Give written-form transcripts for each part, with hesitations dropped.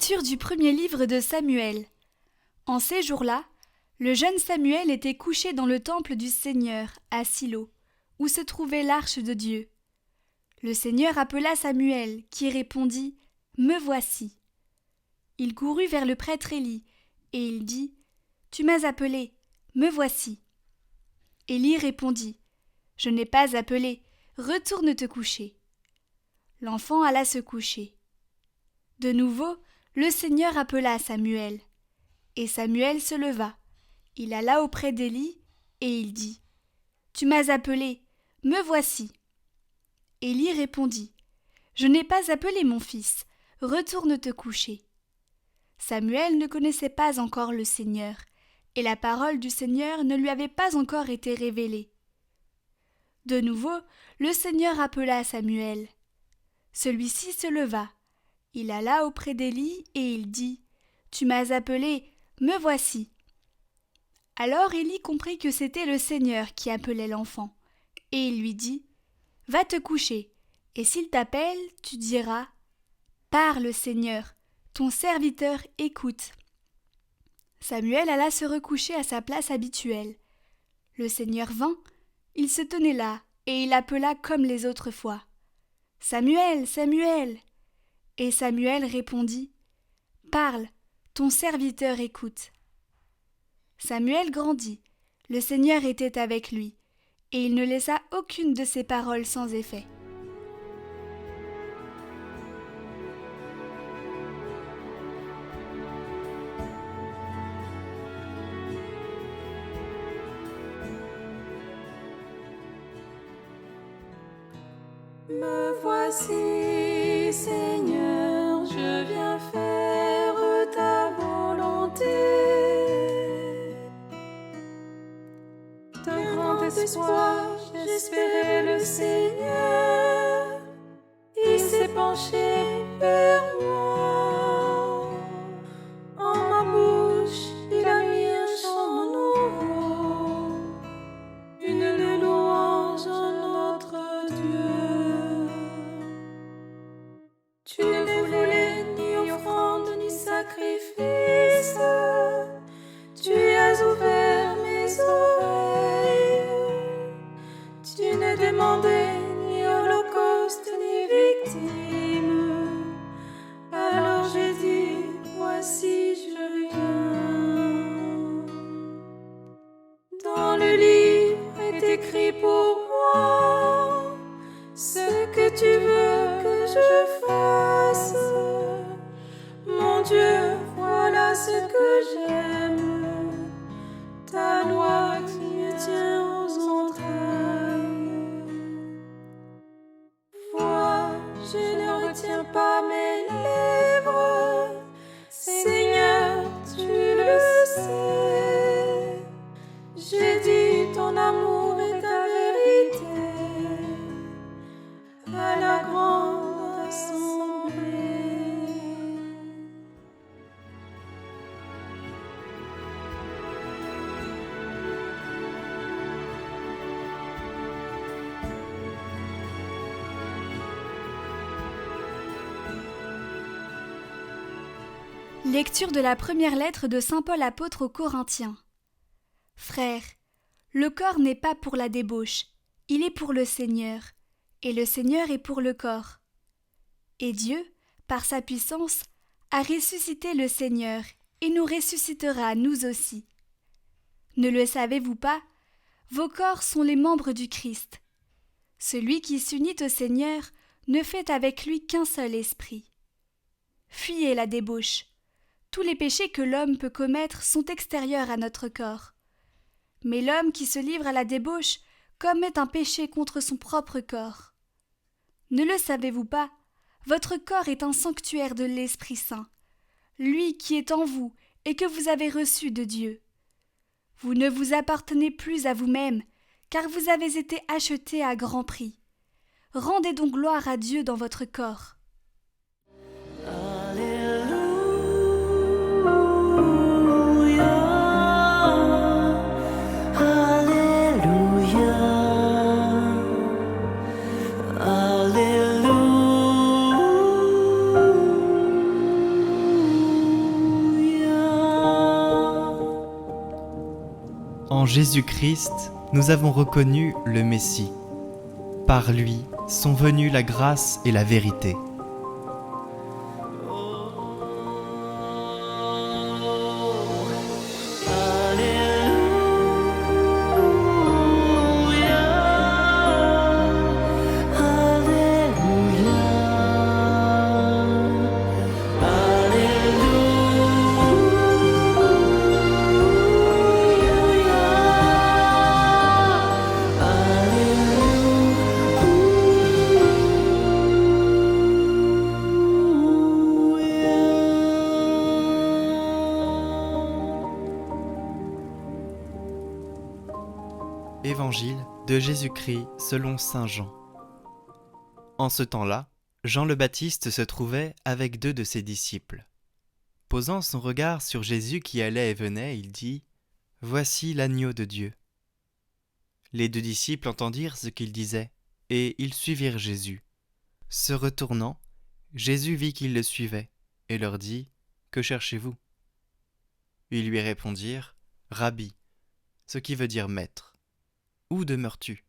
Lecture du premier livre de Samuel. En ces jours-là, le jeune Samuel était couché dans le temple du Seigneur, à Silo, où se trouvait l'arche de Dieu. Le Seigneur appela Samuel, qui répondit « Me voici ». Il courut vers le prêtre Élie, et il dit « Tu m'as appelé, me voici ». Élie répondit « Je n'ai pas appelé, retourne te coucher ». L'enfant alla se coucher. De nouveau, le Seigneur appela Samuel. Et Samuel se leva. Il alla auprès d'Élie, et il dit « Tu m'as appelé, me voici ». Élie répondit « Je n'ai pas appelé mon fils, retourne te coucher ». Samuel ne connaissait pas encore le Seigneur, et la parole du Seigneur ne lui avait pas encore été révélée. De nouveau, le Seigneur appela Samuel. Celui-ci se leva. Il alla auprès d'Élie et il dit « Tu m'as appelé, me voici ». Alors Élie comprit que c'était le Seigneur qui appelait l'enfant, et il lui dit « Va te coucher, et s'il t'appelle, tu diras « Parle, Seigneur, ton serviteur écoute ». Samuel alla se recoucher à sa place habituelle. Le Seigneur vint, il se tenait là, et il appela comme les autres fois « Samuel, Samuel !» Et Samuel répondit « Parle, ton serviteur écoute ». Samuel grandit, le Seigneur était avec lui, et il ne laissa aucune de ses paroles sans effet. Me voici, Seigneur, je viens faire ta volonté. D'un grand espoir, j'espérais le Seigneur. Il s'est penché vers moi. En ma bouche, il a mis un chant nouveau, une louange à notre Dieu. Tu ne voulais ni offrande ni sacrifice. Tu as ouvert mes oreilles. Tu ne demandais ni holocauste ni victime. Alors j'ai dit, voici je viens. Dans le livre est écrit pour moi ce que tu veux que je fasse. Mon Dieu, voilà ce que j'aime. Ta loi qui me tient aux entrailles. Vois, je ne retiens pas mes lèvres. Seigneur, tu le sais. J'ai dit ton amour et ta vérité à la grande assemblée. Lecture de la première lettre de saint Paul apôtre aux Corinthiens. Frères, le corps n'est pas pour la débauche, il est pour le Seigneur, et le Seigneur est pour le corps. Et Dieu, par sa puissance, a ressuscité le Seigneur, et nous ressuscitera nous aussi. Ne le savez-vous pas? Vos corps sont les membres du Christ. Celui qui s'unit au Seigneur ne fait avec lui qu'un seul esprit. Fuyez la débauche. Tous les péchés que l'homme peut commettre sont extérieurs à notre corps. Mais l'homme qui se livre à la débauche commet un péché contre son propre corps. Ne le savez-vous pas? Votre corps est un sanctuaire de l'Esprit Saint, lui qui est en vous et que vous avez reçu de Dieu. Vous ne vous appartenez plus à vous-même, car vous avez été achetés à grand prix. Rendez donc gloire à Dieu dans votre corps. En Jésus-Christ, nous avons reconnu le Messie. Par lui sont venues la grâce et la vérité. Évangile de Jésus-Christ selon saint Jean. En ce temps-là, Jean le Baptiste se trouvait avec 2 de ses disciples. Posant son regard sur Jésus qui allait et venait, il dit « Voici l'agneau de Dieu ». Les 2 disciples entendirent ce qu'il disait, et ils suivirent Jésus. Se retournant, Jésus vit qu'ils le suivaient, et leur dit « Que cherchez-vous » Ils lui répondirent « Rabbi », ce qui veut dire maître. Où demeures-tu ?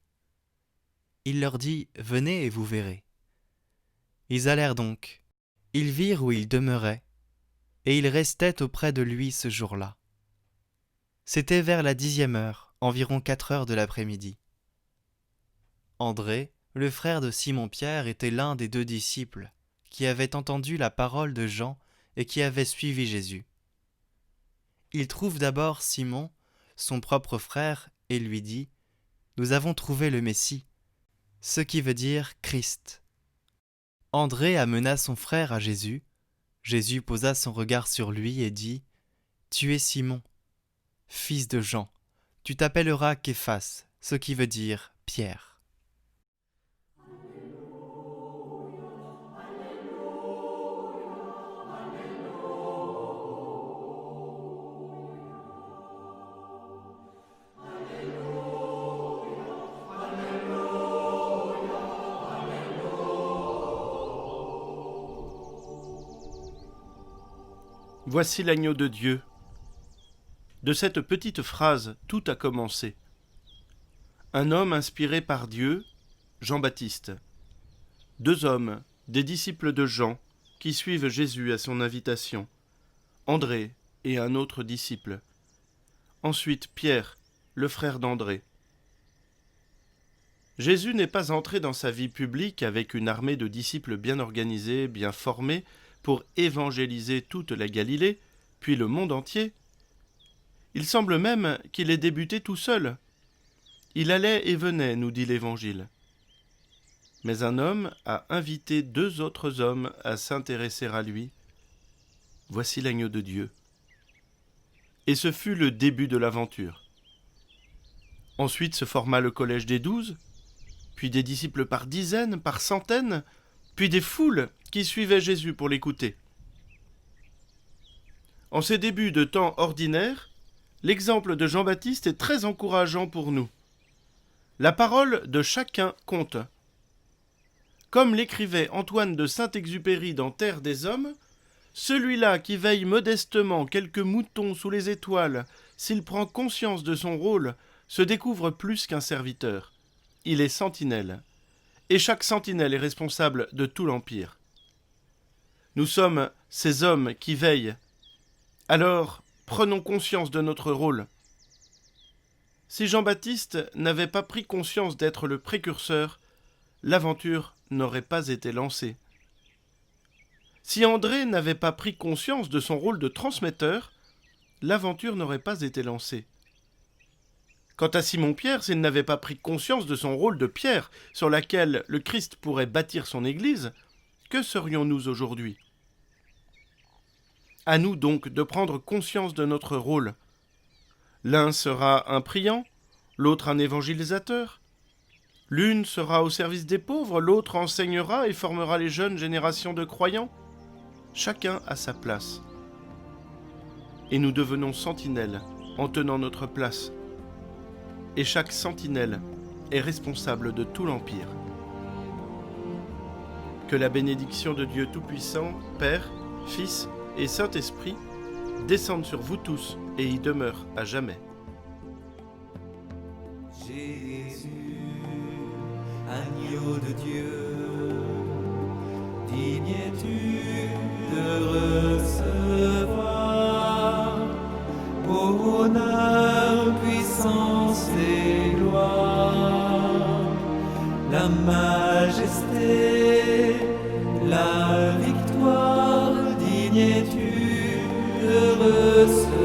Il leur dit « Venez et vous verrez ». Ils allèrent donc. Ils virent où il demeurait, et ils restaient auprès de lui ce jour-là. C'était vers la 10e heure, environ 4 heures de l'après-midi. André, le frère de Simon-Pierre, était l'un des 2 disciples qui avaient entendu la parole de Jean et qui avaient suivi Jésus. Il trouve d'abord Simon, son propre frère, et lui dit « Nous avons trouvé le Messie », ce qui veut dire Christ. André amena son frère à Jésus. Jésus posa son regard sur lui et dit « Tu es Simon, fils de Jean, tu t'appelleras Képhas, ce qui veut dire Pierre. » Voici l'agneau de Dieu. De cette petite phrase, tout a commencé. Un homme inspiré par Dieu, Jean-Baptiste. 2 hommes, des disciples de Jean, qui suivent Jésus à son invitation. André et un autre disciple. Ensuite Pierre, le frère d'André. Jésus n'est pas entré dans sa vie publique avec une armée de disciples bien organisés, bien formés, pour évangéliser toute la Galilée, puis le monde entier. Il semble même qu'il ait débuté tout seul. Il allait et venait, nous dit l'Évangile. Mais un homme a invité 2 autres hommes à s'intéresser à lui. Voici l'agneau de Dieu. Et ce fut le début de l'aventure. Ensuite se forma le collège des 12, puis des disciples par dizaines, par centaines, puis des foules qui suivaient Jésus pour l'écouter. En ces débuts de temps ordinaires, l'exemple de Jean-Baptiste est très encourageant pour nous. La parole de chacun compte. Comme l'écrivait Antoine de Saint-Exupéry dans Terre des Hommes, celui-là qui veille modestement quelques moutons sous les étoiles, s'il prend conscience de son rôle, se découvre plus qu'un serviteur. Il est sentinelle. Et chaque sentinelle est responsable de tout l'Empire. Nous sommes ces hommes qui veillent. Alors, prenons conscience de notre rôle. Si Jean-Baptiste n'avait pas pris conscience d'être le précurseur, l'aventure n'aurait pas été lancée. Si André n'avait pas pris conscience de son rôle de transmetteur, l'aventure n'aurait pas été lancée. Quant à Simon-Pierre, s'il n'avait pas pris conscience de son rôle de pierre sur laquelle le Christ pourrait bâtir son Église, que serions-nous aujourd'hui ? À nous donc de prendre conscience de notre rôle. L'un sera un priant, l'autre un évangélisateur. L'une sera au service des pauvres, l'autre enseignera et formera les jeunes générations de croyants. Chacun a sa place. Et nous devenons sentinelles en tenant notre place. Et chaque sentinelle est responsable de tout l'Empire. Que la bénédiction de Dieu Tout-Puissant, Père, Fils et Saint-Esprit descende sur vous tous et y demeure à jamais. Jésus, agneau de Dieu, digne es-tu de recevoir honneur, puissance et gloire, la majesté, la victoire, digne es-tu de recevoir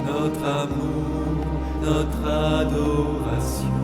notre amour, notre adoration.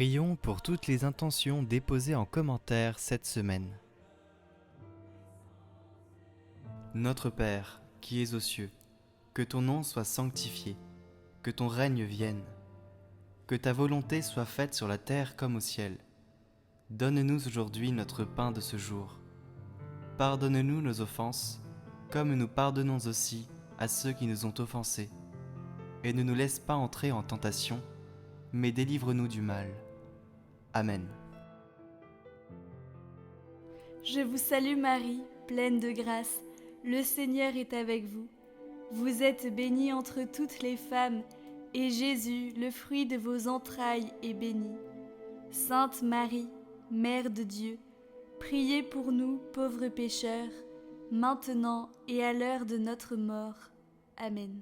Prions pour toutes les intentions déposées en commentaire cette semaine. Notre Père, qui es aux cieux, que ton nom soit sanctifié, que ton règne vienne, que ta volonté soit faite sur la terre comme au ciel. Donne-nous aujourd'hui notre pain de ce jour. Pardonne-nous nos offenses, comme nous pardonnons aussi à ceux qui nous ont offensés. Et ne nous laisse pas entrer en tentation, mais délivre-nous du mal. Amen. Je vous salue Marie, pleine de grâce, le Seigneur est avec vous. Vous êtes bénie entre toutes les femmes, et Jésus, le fruit de vos entrailles, est béni. Sainte Marie, Mère de Dieu, priez pour nous, pauvres pécheurs, maintenant et à l'heure de notre mort. Amen.